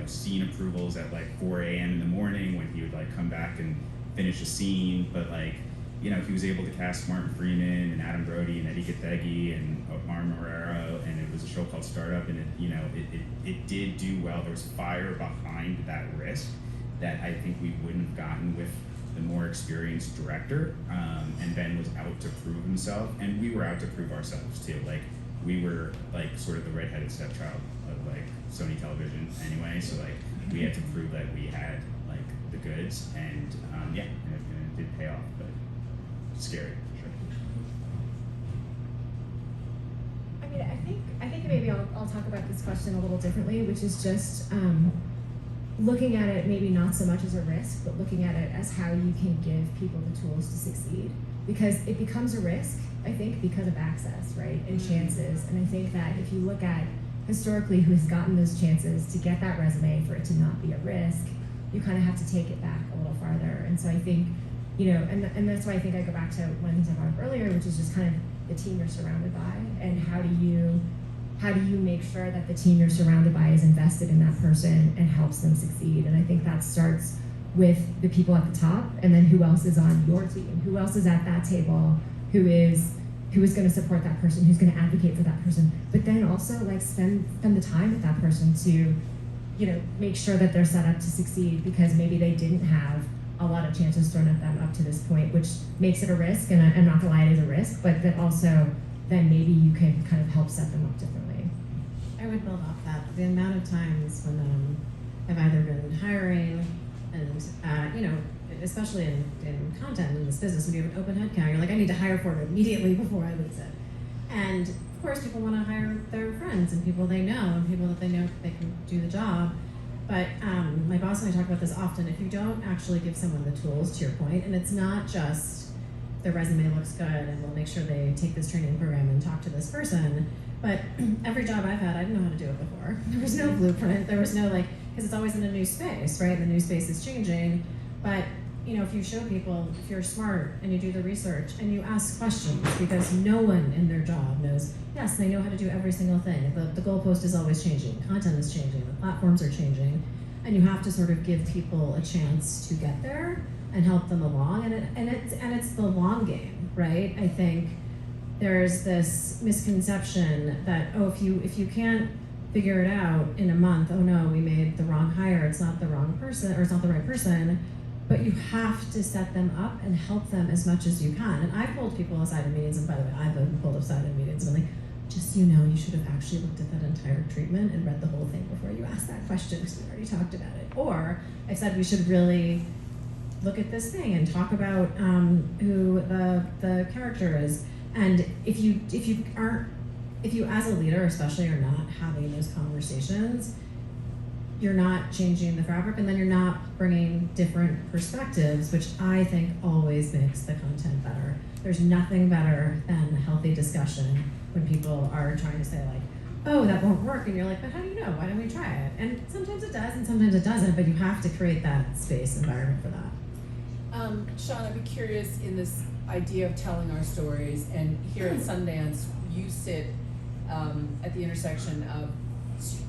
scene approvals at 4 a.m. in the morning when he would come back and finish a scene. But he was able to cast Martin Freeman and Adam Brody and Eddie Gathegi and Omar Marrero, and it was a show called Startup, and it did do well. There was fire behind that risk that I think we wouldn't have gotten with the more experienced director. And Ben was out to prove himself, and we were out to prove ourselves too. We were sort of the redheaded stepchild of Sony Television anyway, so we had to prove that we had the goods, and it did pay off, but scary for sure. I mean, I think maybe I'll talk about this question a little differently, which is just looking at it maybe not so much as a risk, but looking at it as how you can give people the tools to succeed. Because it becomes a risk, I think, because of access, right, and chances. And I think that if you look at historically who has gotten those chances to get that resume for it to not be a risk, you kind of have to take it back a little farther. And so I think, and that's why I think I go back to one of the things I brought up earlier, which is just kind of the team you're surrounded by, and how do you make sure that the team you're surrounded by is invested in that person and helps them succeed. And I think that starts with the people at the top, and then who else is on your team, who else is at that table, who is going to support that person, who's going to advocate for that person, but then also spend the time with that person to make sure that they're set up to succeed, because maybe they didn't have a lot of chances thrown at them up to this point, which makes it a risk. And I'm not gonna lie, it is a risk, but that also then maybe you can kind of help set them up differently. I would build off that. The amount of times when I've either been hiring and, especially in content in this business, when you have an open headcount, you're like, I need to hire for it immediately before I lose it. And of course, people want to hire their friends and people they know and people that they know they can do the job. But my boss and I talk about this often. If you don't actually give someone the tools, to your point, and it's not just their resume looks good and we'll make sure they take this training program and talk to this person. But every job I've had, I didn't know how to do it before. There was no blueprint. There was no because it's always in a new space, right? The new space is changing. But if you show people, if you're smart and you do the research and you ask questions, because no one in their job knows, yes, they know how to do every single thing. The goalpost is always changing. Content is changing. The platforms are changing. And you have to sort of give people a chance to get there and help them along. And it's the long game, right? I think there's this misconception that, if you can't figure it out in a month, oh no, we made the wrong hire, it's not the wrong person, or it's not the right person, but you have to set them up and help them as much as you can. And I've pulled people aside in meetings, and by the way, I've been pulled aside in meetings, and I'm like, just so you know, you should have actually looked at that entire treatment and read the whole thing before you asked that question, because we already talked about it. Or I've said we should really look at this thing and talk about who the character is. And if you as a leader especially are not having those conversations, you're not changing the fabric, and then you're not bringing different perspectives, which I think always makes the content better. There's nothing better than a healthy discussion when people are trying to say oh, that won't work, and you're like, but how do you know? Why don't we try it? And sometimes it does and sometimes it doesn't, but you have to create that space environment for that. Sean, I'd be curious in this idea of telling our stories, and here at Sundance, you sit at the intersection of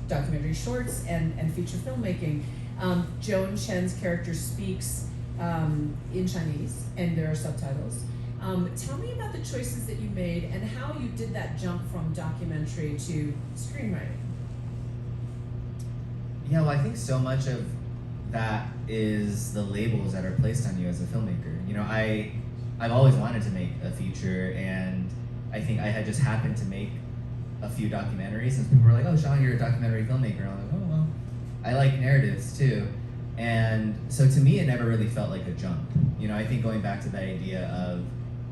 documentary shorts and feature filmmaking. Joan Chen's character speaks in Chinese, and there are subtitles. Tell me about the choices that you made and how you did that jump from documentary to screenwriting. Yeah, well, I think so much of that is the labels that are placed on you as a filmmaker. I've always wanted to make a feature, and I think I had just happened to make a few documentaries, and people were like, oh, Sean, you're a documentary filmmaker. And I'm like, oh, well, I like narratives too. And so to me, it never really felt like a jump. I think going back to the idea of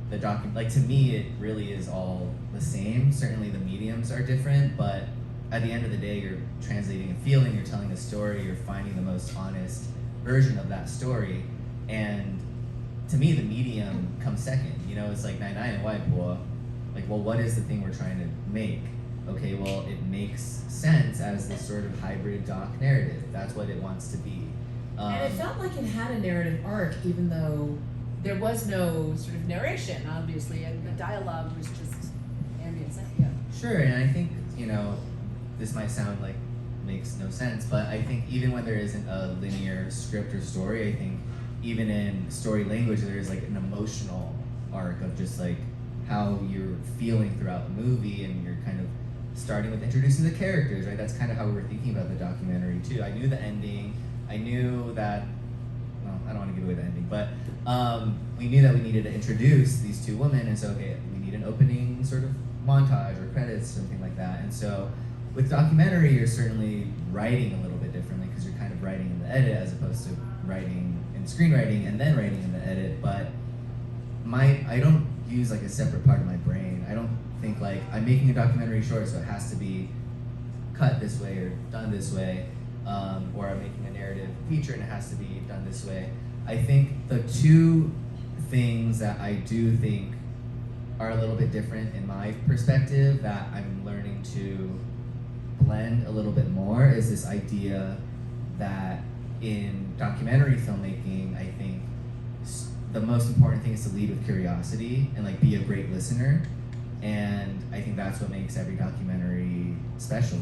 the to me, it really is all the same. Certainly the mediums are different, but at the end of the day, you're translating a feeling, you're telling a story, you're finding the most honest version of that story. And to me, the medium comes second. It's like 99 Waipo. Well, what is the thing we're trying to make? Okay, well, it makes sense as this sort of hybrid doc narrative. That's what it wants to be. And it felt like it had a narrative arc, even though there was no sort of narration, obviously, and the dialogue was just ambient. Yeah. Sure, and I think, this might sound like makes no sense, but I think even when there isn't a linear script or story, I think even in story language, there's an emotional arc of just how you're feeling throughout the movie, and you're kind of starting with introducing the characters, right? That's kind of how we were thinking about the documentary too. I knew the ending. I knew that, well, I don't want to give away the ending, but we knew that we needed to introduce these two women, and so, okay, we need an opening sort of montage or credits, something like that. And so with documentary, you're certainly writing a little bit differently, because you're kind of writing in the edit as opposed to writing in screenwriting and then writing in the edit. But I don't use a separate part of my brain. I don't think I'm making a documentary short, so it has to be cut this way or done this way, or I'm making a narrative feature and it has to be done this way. I think the two things that I do think are a little bit different in my perspective that I'm learning to blend a little bit more is this idea that in documentary filmmaking, I think the most important thing is to lead with curiosity and be a great listener. And I think that's what makes every documentary special.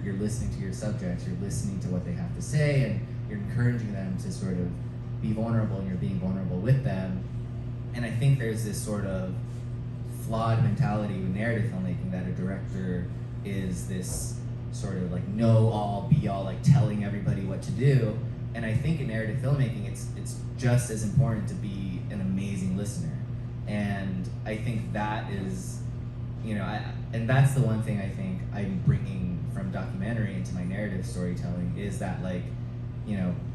You're listening to your subjects, you're listening to what they have to say, and you're encouraging them to sort of be vulnerable, and you're being vulnerable with them. And I think there's this sort of flawed mentality with narrative filmmaking that a director is this sort of know-all, be-all, telling everybody what to do. And I think in narrative filmmaking, it's just as important to be an amazing listener. And I think that is and that's the one thing I think I'm bringing from documentary into my narrative storytelling is that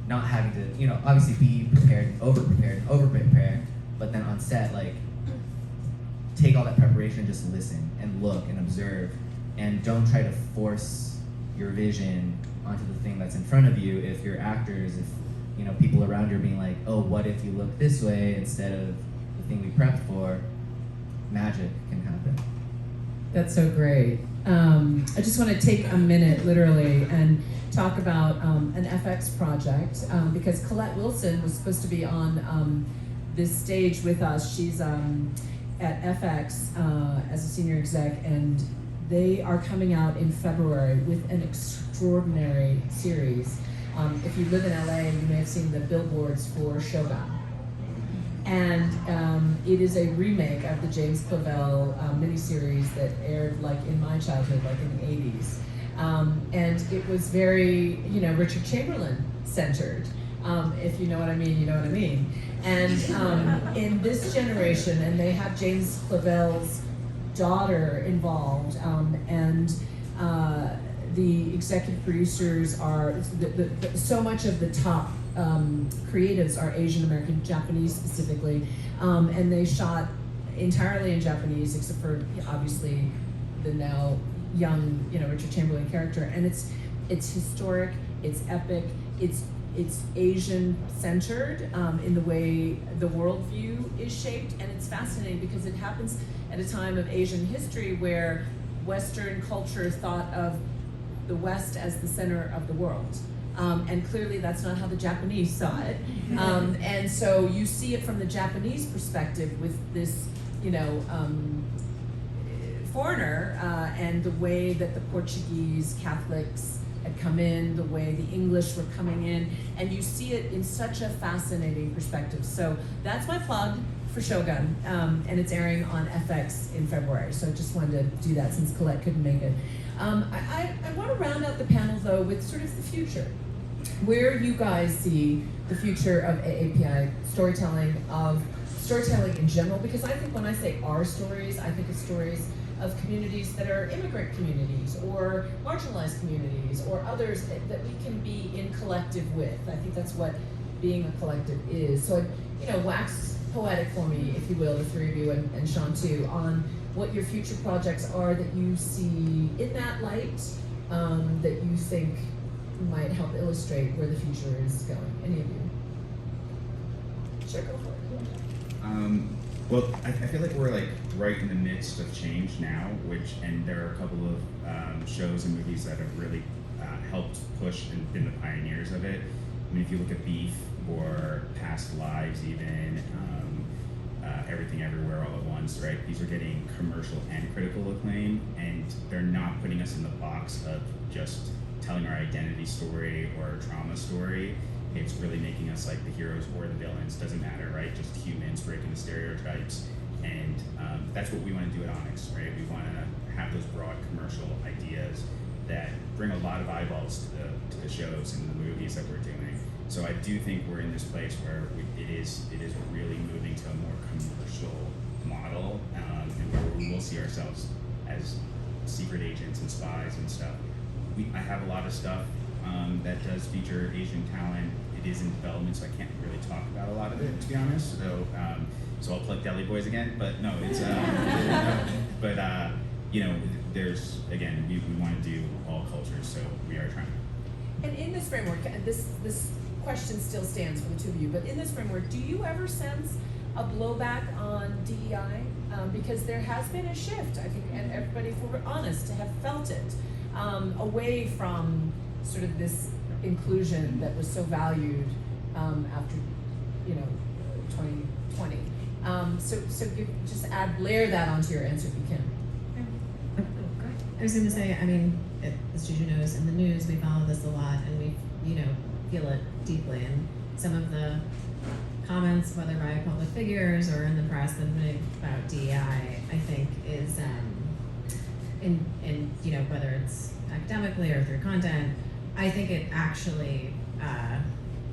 not having to, obviously be prepared and over-prepare, but then on set, take all that preparation and just listen and look and observe, and don't try to force your vision onto the thing that's in front of you. If you're actors, if people around you are being like, oh, what if you look this way instead of the thing we prepped for, magic can happen. That's so great. I just want to take a minute, literally, and talk about an FX project, because Colette Wilson was supposed to be on this stage with us. She's at FX as a senior exec, and they are coming out in February with an extraordinary series. If you live in LA, you may have seen the billboards for Shogun. And it is a remake of the James Clavell miniseries that aired in my childhood, in the 80s. And it was very, Richard Chamberlain centered. If you know what I mean, you know what I mean. And in this generation, and they have James Clavell's daughter involved, and the executive producers are, so much of the top creatives are Asian American, Japanese specifically, and they shot entirely in Japanese, except for obviously the now young, Richard Chamberlain character. And it's historic, it's epic, it's Asian centered in the way the worldview is shaped, and it's fascinating because it happens at a time of Asian history where Western culture thought of the West as the center of the world. And clearly that's not how the Japanese saw it. And so you see it from the Japanese perspective with this, foreigner, and the way that the Portuguese Catholics had come in, the way the English were coming in, and you see it in such a fascinating perspective. So that's my plug for Shogun, and it's airing on FX in February. So I just wanted to do that since Colette couldn't make it. I want to round out the panel though with sort of the future. Where you guys see the future of AAPI storytelling in general, because I think when I say our stories, I think of stories of communities that are immigrant communities or marginalized communities or others that we can be in collective with. I think that's what being a collective is. So, wax poetic for me, if you will, the three of you and Sean too, on what your future projects are that you see in that light, that you think might help illustrate where the future is going. Any of you? Sure, go for it. Well, I feel like we're right in the midst of change now, and there are a couple of shows and movies that have really helped push and been the pioneers of it. I mean, if you look at Beef or Past Lives, even Everything Everywhere All at Once, right? These are getting commercial and critical acclaim, and they're not putting us in the box of just telling our identity story or trauma story. It's really making us like the heroes or the villains, doesn't matter, right? Just humans breaking the stereotypes. And that's what we want to do at Onyx, right? We want to have those broad commercial ideas that bring a lot of eyeballs to the shows and the movies that we're doing. So I do think we're in this place where it is really moving to a more commercial model, and where we will see ourselves as secret agents and spies and stuff. I have a lot of stuff that does feature Asian talent. It is in development, so I can't really talk about a lot of it, to be honest. So I'll plug Deli Boys again, but no, it's there's, again, we want to do all cultures, so we are trying. And in this framework, this question still stands for the two of you, but in this framework, do you ever sense a blowback on DEI? Because there has been a shift, I think, and everybody, if we're honest, to have felt it, away from sort of this inclusion that was so valued after 2020. So just layer that onto your answer if you can. I was going to say, I mean, as Juju knows, in the news we follow this a lot, and we feel it deeply. And some of the comments, whether by public figures or in the press, that have been about DEI, I think is in whether it's academically or through content, I think it actually,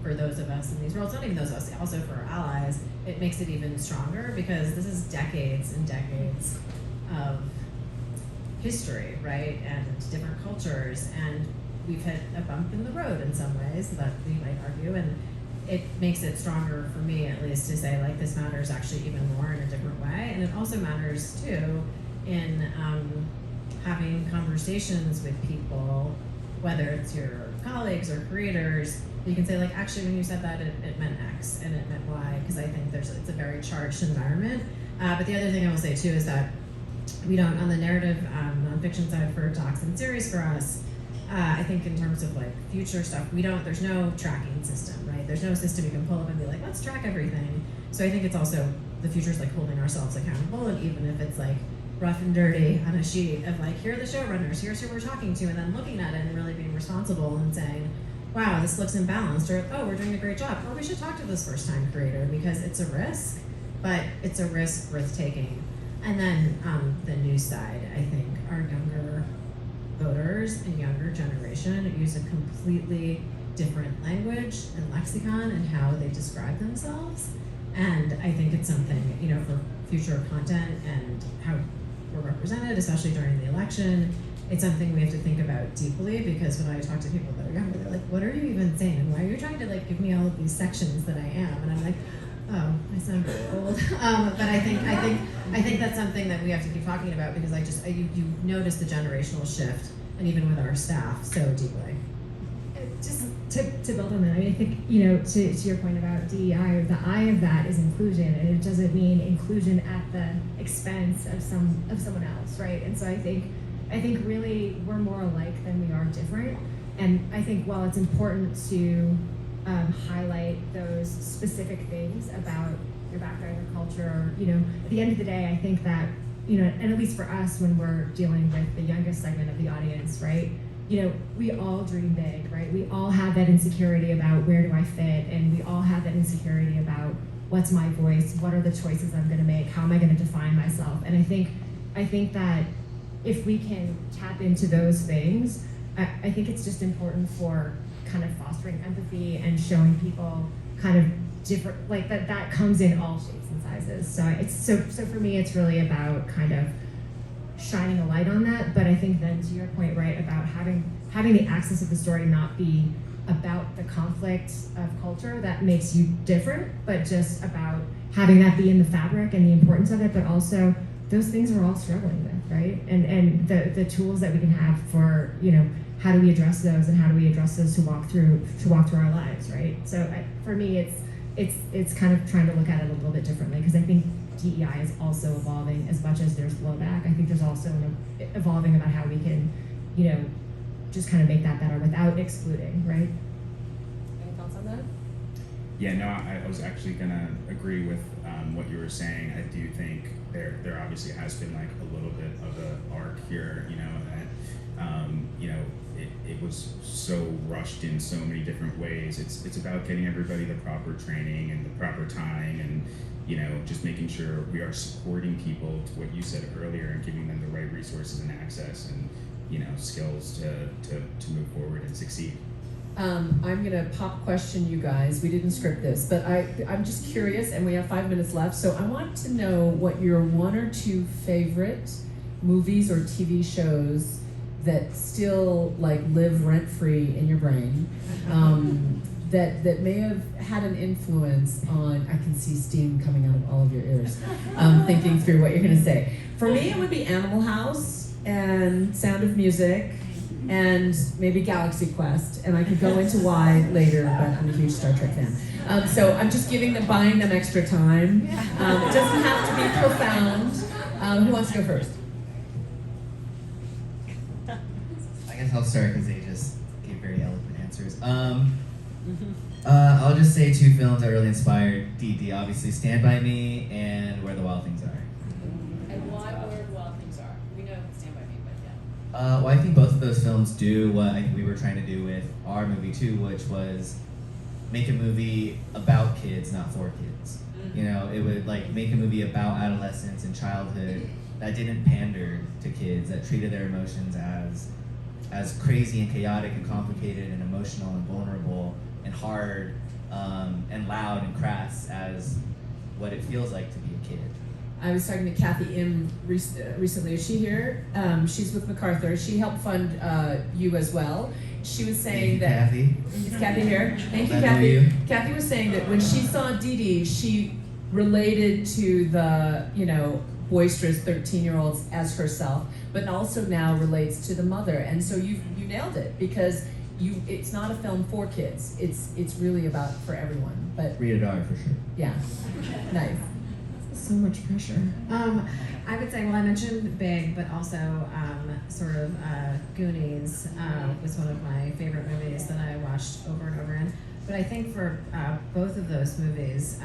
for those of us in these roles, not even those of us, also for our allies, it makes it even stronger, because this is decades and decades of history, right, and different cultures, and we've hit a bump in the road in some ways that we might argue, and it makes it stronger for me at least to say like this matters actually even more in a different way, and it also matters too in having conversations with people, whether it's your colleagues or creators. You can say like, actually, when you said that, it meant X and it meant Y, because I think it's a very charged environment. But the other thing I will say too is that we don't, on the narrative nonfiction side for docs and series for us, I think in terms of like future stuff, there's no tracking system, right? There's no system you can pull up and be like, let's track everything. So I think it's also, the future's like holding ourselves accountable, and even if it's like rough and dirty on a sheet of like, here are the showrunners, here's who we're talking to, and then looking at it and really being responsible and saying, wow, this looks imbalanced, or oh, we're doing a great job, or we should talk to this first time creator, because it's a risk, but it's a risk worth taking. And then the news side, I think our younger voters and younger generation use a completely different language and lexicon and how they describe themselves. And I think it's something, you know, for future content and how we're represented, especially during the election, it's something we have to think about deeply, because when I talk to people that are younger, they're like, what are you even saying? And why are you trying to like give me all of these sections that I am? And I'm like, oh, I sound very old. But I think that's something that we have to keep talking about, because you notice the generational shift, and even with our staff, so deeply. Just to build on that, I mean, I think, you know, to your point about DEI, the I of that is inclusion, and it doesn't mean inclusion at the expense of someone else, right? And so I think really we're more alike than we are different. And I think while it's important to highlight those specific things about your background, your culture, you know, at the end of the day, I think that, you know, and at least for us when we're dealing with the youngest segment of the audience, right? You know, we all dream big, right? We all have that insecurity about where do I fit, and we all have that insecurity about what's my voice, what are the choices I'm gonna make, how am I gonna define myself? And I think that if we can tap into those things, I think it's just important for kind of fostering empathy and showing people kind of different, like that comes in all shapes and sizes. So for me, it's really about kind of shining a light on that. But I think then to your point, right, about having the access of the story not be about the conflict of culture that makes you different, but just about having that be in the fabric and the importance of it, but also those things we're all struggling with, right? And the tools that we can have for, you know, how do we address those, and how do we address those to walk through our lives, right? So for me, it's kind of trying to look at it a little bit differently, because I think DEI is also evolving as much as there's blowback. I think there's also evolving about how we can, you know, just kind of make that better without excluding, right? Any thoughts on that? Yeah, no, I was actually gonna agree with what you were saying. I do think there obviously has been like a little bit of an arc here, you know, that you know, it was so rushed in so many different ways. It's about getting everybody the proper training and the proper time, and you know, just making sure we are supporting people to what you said earlier, and giving them the right resources and access and, you know, skills to move forward and succeed. I'm gonna pop question you guys. We didn't script this, but I'm just curious, and we have 5 minutes left, so I want to know what your one or two favorite movies or TV shows that still like live rent-free in your brain, that may have had an influence on, I can see steam coming out of all of your ears, thinking through what you're gonna say. For me, it would be Animal House and Sound of Music and maybe Galaxy Quest, and I could go into why later, but I'm a huge Star Trek fan. So I'm just buying them extra time. It doesn't have to be profound. Who wants to go first? I guess I'll start because they just gave very eloquent answers. I'll just say two films that really inspired Didi, obviously Stand By Me and Where the Wild Things Are. And why Where the Wild Things Are? We know Stand By Me, but yeah. Well, I think both of those films do what I think we were trying to do with our movie too, which was make a movie about kids, not for kids. You know, it would like make a movie about adolescence and childhood that didn't pander to kids, that treated their emotions as crazy and chaotic and complicated and emotional and vulnerable and hard and loud and crass as what it feels like to be a kid. I was talking to Kathy Im recently. Is she here? She's with MacArthur. She helped fund you as well. She was saying that. Kathy. Is Kathy here? Thank you, I know Kathy. you. Kathy was saying that when she saw Didi, she related to the, boisterous 13-year-olds as herself, but also now relates to the mother. And so you nailed it, because it's not a film for kids. It's really about for everyone. But Rated R for sure. yeah, nice. So much pressure. I would say, well, I mentioned Big, but also Goonies was one of my favorite movies that I watched over and over again. But I think for both of those movies,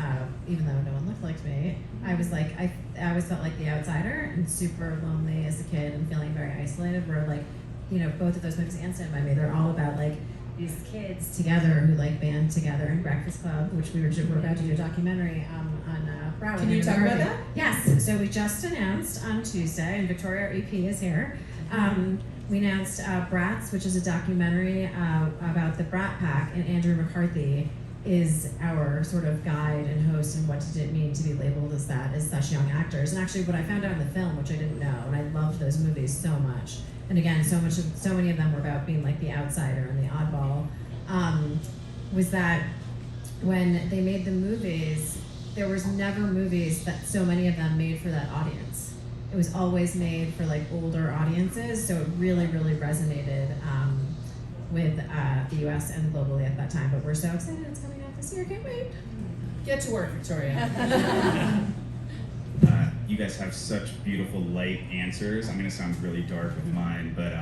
even though no one looked like me, I was like, I always felt like the outsider and super lonely as a kid and feeling very isolated. Where both of those movies and Stand By Me, they're all about like these kids together who like band together in Breakfast Club, which we're about to do a documentary on Broward. Can you talk about that? Yes. So we just announced on Tuesday, and Victoria, our EP, is here. We announced Brats, which is a documentary about the Brat Pack, and Andrew McCarthy is our sort of guide and host, and what did it mean to be labeled as that as such young actors. And actually what I found out in the film, which I didn't know, and I loved those movies so much, and again, so many of them were about being like the outsider and the oddball, was that when they made the movies, there was never movies that so many of them made for that audience. It was always made for like older audiences, so it really, really resonated with the US and globally at that time. But we're so excited it's coming out this year, can't wait. Get to work, Victoria. You guys have such beautiful light answers. I'm gonna sound really dark with mine, but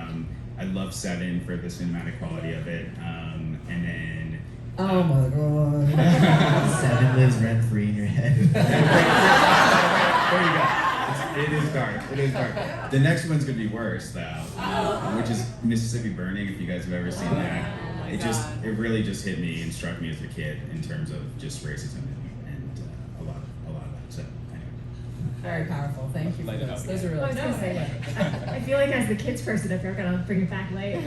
I love Seven for the cinematic quality of it, and then. Oh my god. Seven lives rent free in your head. There you go. It is dark. It is dark. The next one's gonna be worse though, which is Mississippi Burning. If you guys have ever seen that, it really just hit me and struck me as a kid in terms of just racism and a lot of that. So anyway. Very powerful. Thank you for Light it those. up Those are again. really. I was gonna say, I feel like as the kids person, if you're gonna bring it back late,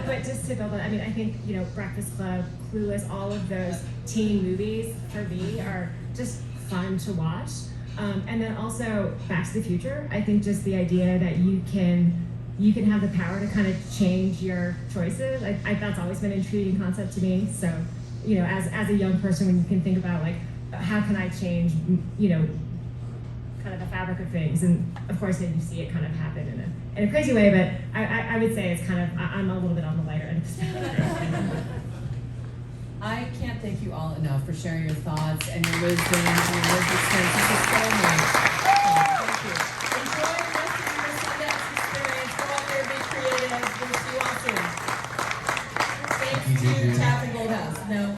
but just to build on, I mean, I think Breakfast Club, Clueless, all of those teen movies for me are just fun to watch. And then also Back to the Future. I think just the idea that you can have the power to kind of change your choices. That's always been an intriguing concept to me. So, as a young person, when you can think about like, how can I change, kind of the fabric of things, and of course then you see it kind of happen in a crazy way. But I would say it's kind of, I'm a little bit on the lighter end of the spectrum. I can't thank you all enough for sharing your thoughts and your wisdom and your lived experience. This is so much. Thank you. Enjoy the rest of your Sundance experience. Go out there, be creative. We'll see you all soon. Thanks Thank you, to Juju. Taft and Goldhouse. No.